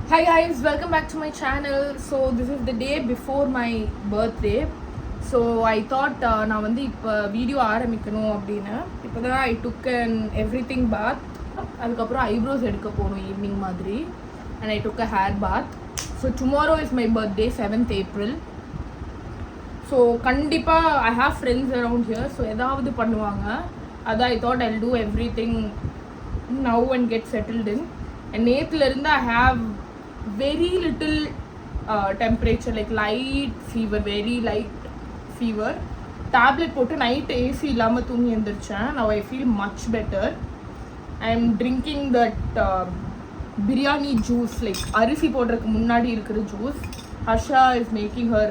Hi guys, welcome back to my channel. So this is the day before my birthday. So I thought நான் வந்து இப்போ video ஆரம்பிக்கணும் அப்படின்னு. இப்போ தான் I took an everything bath. அதுக்கப்புறம் ஐப்ரோஸ் எடுக்க போகணும் ஈவினிங் மாதிரி. And I took a hair bath. So tomorrow is my birthday, 7th April. So கண்டிப்பாக I have friends around here. So ஏதாவது பண்ணுவாங்க. அதான் I thought I'll do everything now and get settled in. And நேற்றுலேருந்து I have very little temperature, like light fever, very light fever. Tablet போட்டு night AC இல்லாமல் தூங்கி எழுந்திரிச்சேன். Now I feel much better. I am drinking that biryani juice, like அரிசி போடுறதுக்கு முன்னாடி இருக்கிற juice. Harsha is making her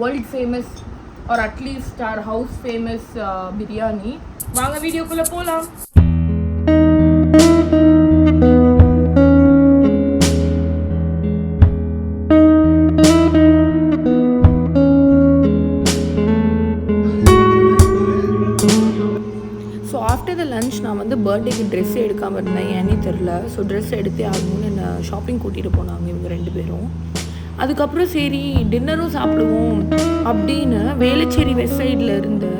world famous or at least our house famous biryani. வாங்க வீடியோக்குள்ளே போகலாம். நான் வந்து பர்த்டேக்கு ட்ரெஸ் எடுக்காமல் இருந்தேன், ஏன்னே தெரில. ஸோ ட்ரெஸ் எடுத்தே ஆகணும்னு என்னை ஷாப்பிங் கூட்டிகிட்டு போனாங்க இவங்க 2 பேரும். அதுக்கப்புறம் சரி டின்னரும் சாப்பிடுவோம் அப்படின்னு வேளச்சேரி வெஸ்ட் சைடில் இருந்து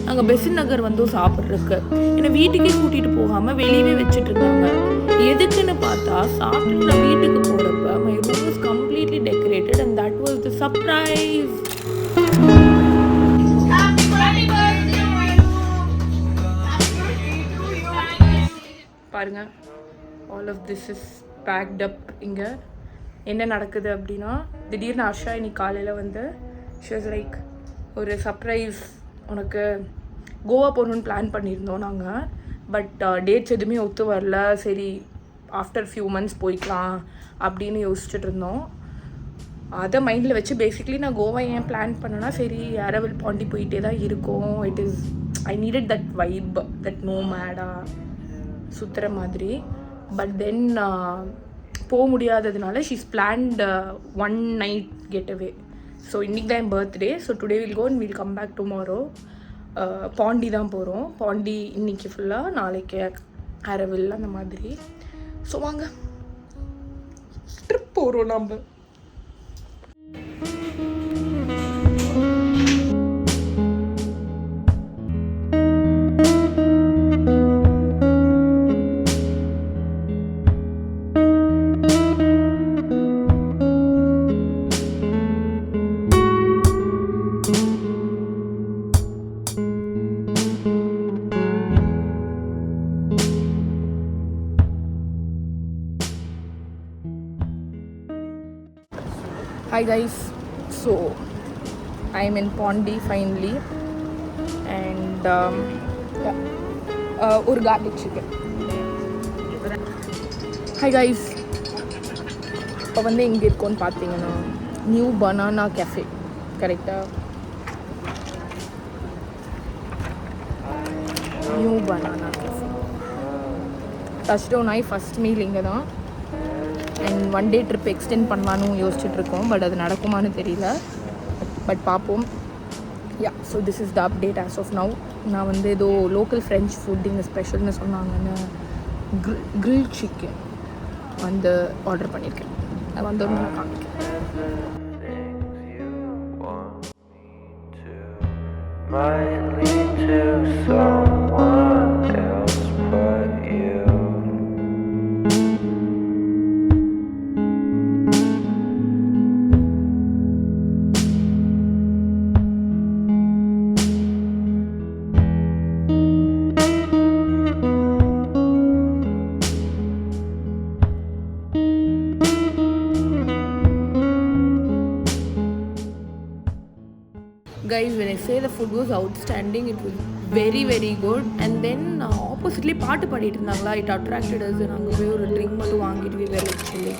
அங்கே பெசன் நகர் வந்தும் சாப்பிட்றதுக்கு என்னை வீட்டுக்கே கூட்டிகிட்டு போகாமல் வெளியவே வச்சுட்டு இருந்தாங்க. எதுக்குன்னு பார்த்தா சாப்பிட்டு நான் வீட்டுக்கு போகிறப்ப my room was completely decorated and that was the surprise. பாருங்க, all of this is packed up. இங்கே என்ன நடக்குது அப்படின்னா, திடீர்னு ஹர்ஷா இன்னைக்கு காலையில் வந்து ஷி வாஸ் லைக், ஒரு சர்ப்ரைஸ், உனக்கு கோவா போகணுன்னு பிளான் பண்ணியிருந்தோம் நாங்கள். பட் டேட்ஸ் எதுவுமே ஒத்து வரல. சரி ஆஃப்டர் ஃபியூ மந்த்ஸ் போய்க்கலாம் அப்படின்னு யோசிச்சுட்டு இருந்தோம். அதை மைண்டில் வச்சு பேசிக்லி நான் கோவா ஏன் பிளான் பண்ணேன்னா, சரி அரவல் பாண்டி போயிட்டே தான் இருக்கும். It is I needed that vibe, that no மேடா சுற்றுற மாதிரி. பட் தென் போக முடியாததுனால she's planned 1 night get away. So இன்றைக்கி தான் என் birthday. So today will go and will come back tomorrow. Pondy தான் போகிறோம். பாண்டி இன்னைக்கு ஃபுல்லாக, நாளைக்கு அரவில் அந்த மாதிரி. ஸோ வாங்க ட்ரிப் போகிறோம் நம்ம. Hi guys, so I'm in Pondi finally and ஒரு garlic chicken. Hi guys, இப்போ வந்து எங்கே இருக்கோன்னு பார்த்தீங்கன்னா நியூ பனானா கேஃபே, கரெக்டாக? New Banana Cafe. டச்டவுன் ஆகி ஃபஸ்ட் மீல் இங்கே தான். அண்ட் 1 day ட்ரிப் எக்ஸ்டெண்ட் பண்ணலான்னு யோசிச்சுட்ருக்கோம். பட் அது நடக்குமான்னு தெரியல. பட் பார்ப்போம். Yeah, so this is the update as of now. நான் வந்து ஏதோ லோக்கல் ஃப்ரெஞ்ச் ஃபுட் இங்கே ஸ்பெஷல்னு சொன்னாங்கன்னு கிரில் சிக்கன் வந்து ஆர்டர் பண்ணியிருக்கேன். அது வந்து நான் காமிக்கிறேன். Guys, when I say the food was outstanding, it was very very good. And then oppositely பாட்டு பாடிட்டு இருந்தாங்களா, it attracted us. நாங்கள் போய் ஒரு ட்ரிங்க் மட்டும் வாங்கிட்டு we were like chilling.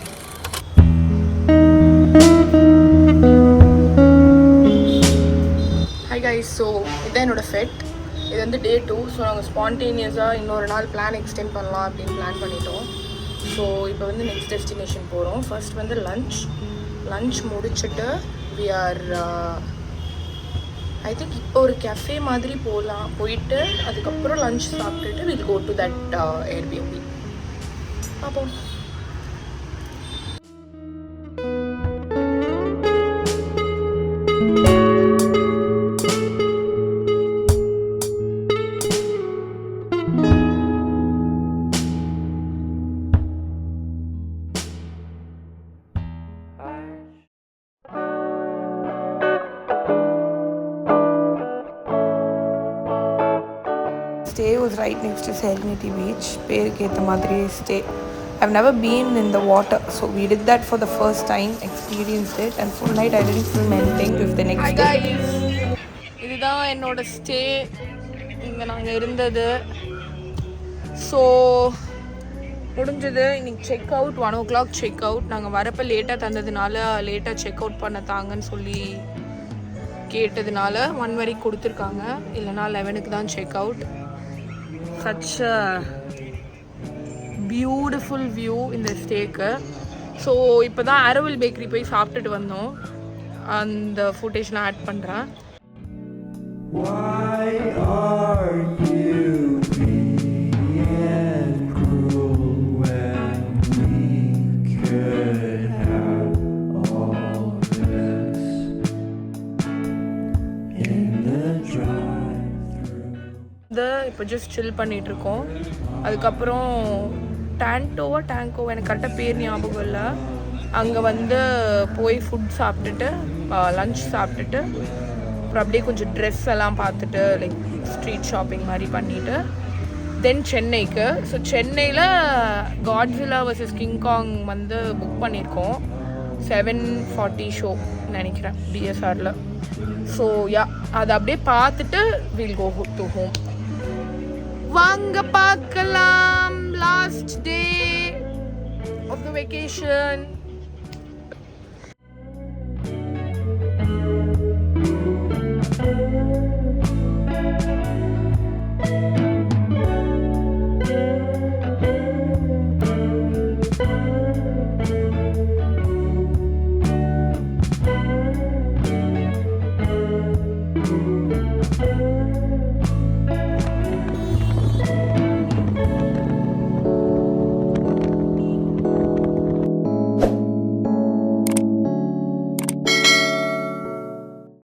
Hi guys, so இதான் என்னோட ஃபெட். இது வந்து day 2. ஸோ நாங்கள் ஸ்பான்டேனியஸாக இன்னொரு நாள் பிளான் எக்ஸ்டெண்ட் பண்ணலாம் அப்படின்னு பிளான் பண்ணிட்டோம். ஸோ இப்போ வந்து நெக்ஸ்ட் டெஸ்டினேஷன் போகிறோம். ஃபர்ஸ்ட் வந்து லன்ச் முடிச்சுட்டு we are I think இப்போ ஒரு கேஃபே மாதிரி போயிட்டு அதுக்கப்புறம் லஞ்ச் சாப்பிட்டுட்டு will go to that Airbnb. பார்ப்போம். is right next to Serenity Beach. பேருக்கு ஏற்ற மாதிரி stay. I've never been in the water, so we did that for the first time, experienced it, and full night I didn't film anything with the next day. Hi guys, இதுதான் என்னோட stay. இங்கே நாங்கள் இருந்தது. So முடிஞ்சது. இன்னைக்கு check out 1 o'clock check out. நாங்கள் வரப்போ லேட்டாக தந்ததுனால லேட்டாக செக் அவுட் பண்ண தாங்கன்னு சொல்லி கேட்டதுனால 1 வரைக்கும் கொடுத்துருக்காங்க. இல்லைனா 11க்கு தான் check out. Such beautiful view இந்த ஸ்டேக்கு. ஸோ இப்போ தான் அரவில் பேக்கரி போய் சாப்பிட்டுட்டு வந்தோம். அந்த ஃபுட்டேஜ்லாம் ஆட் பண்ணுறேன். Why are you being cruel when we could have all this in the drive-thru? இப்போ ஜஸ்ட் சில் பண்ணிட்டு இருக்கோம். அதுக்கப்புறம் டேங்கோ எனக்கு கரெக்டாக பேர் ஞாபகம் இல்லை. அங்கே வந்து போய் ஃபுட் சாப்பிட்டுட்டு லன்ச் சாப்பிட்டுட்டு அப்புறம் அப்படியே கொஞ்சம் ட்ரெஸ் எல்லாம் பார்த்துட்டு லைக் ஸ்ட்ரீட் ஷாப்பிங் மாதிரி பண்ணிவிட்டு தென் சென்னைக்கு. ஸோ சென்னையில் காட்ஸில்லா vs கிங்காங் வந்து புக் பண்ணியிருக்கோம். 7:40 ஷோ நினைக்கிறேன் டிஎஸ்ஆரில். ஸோ யா அதை அப்படியே பார்த்துட்டு வில் கோ டு ஹோம். வாங்க பார்க்கலாம் last day of the vacation.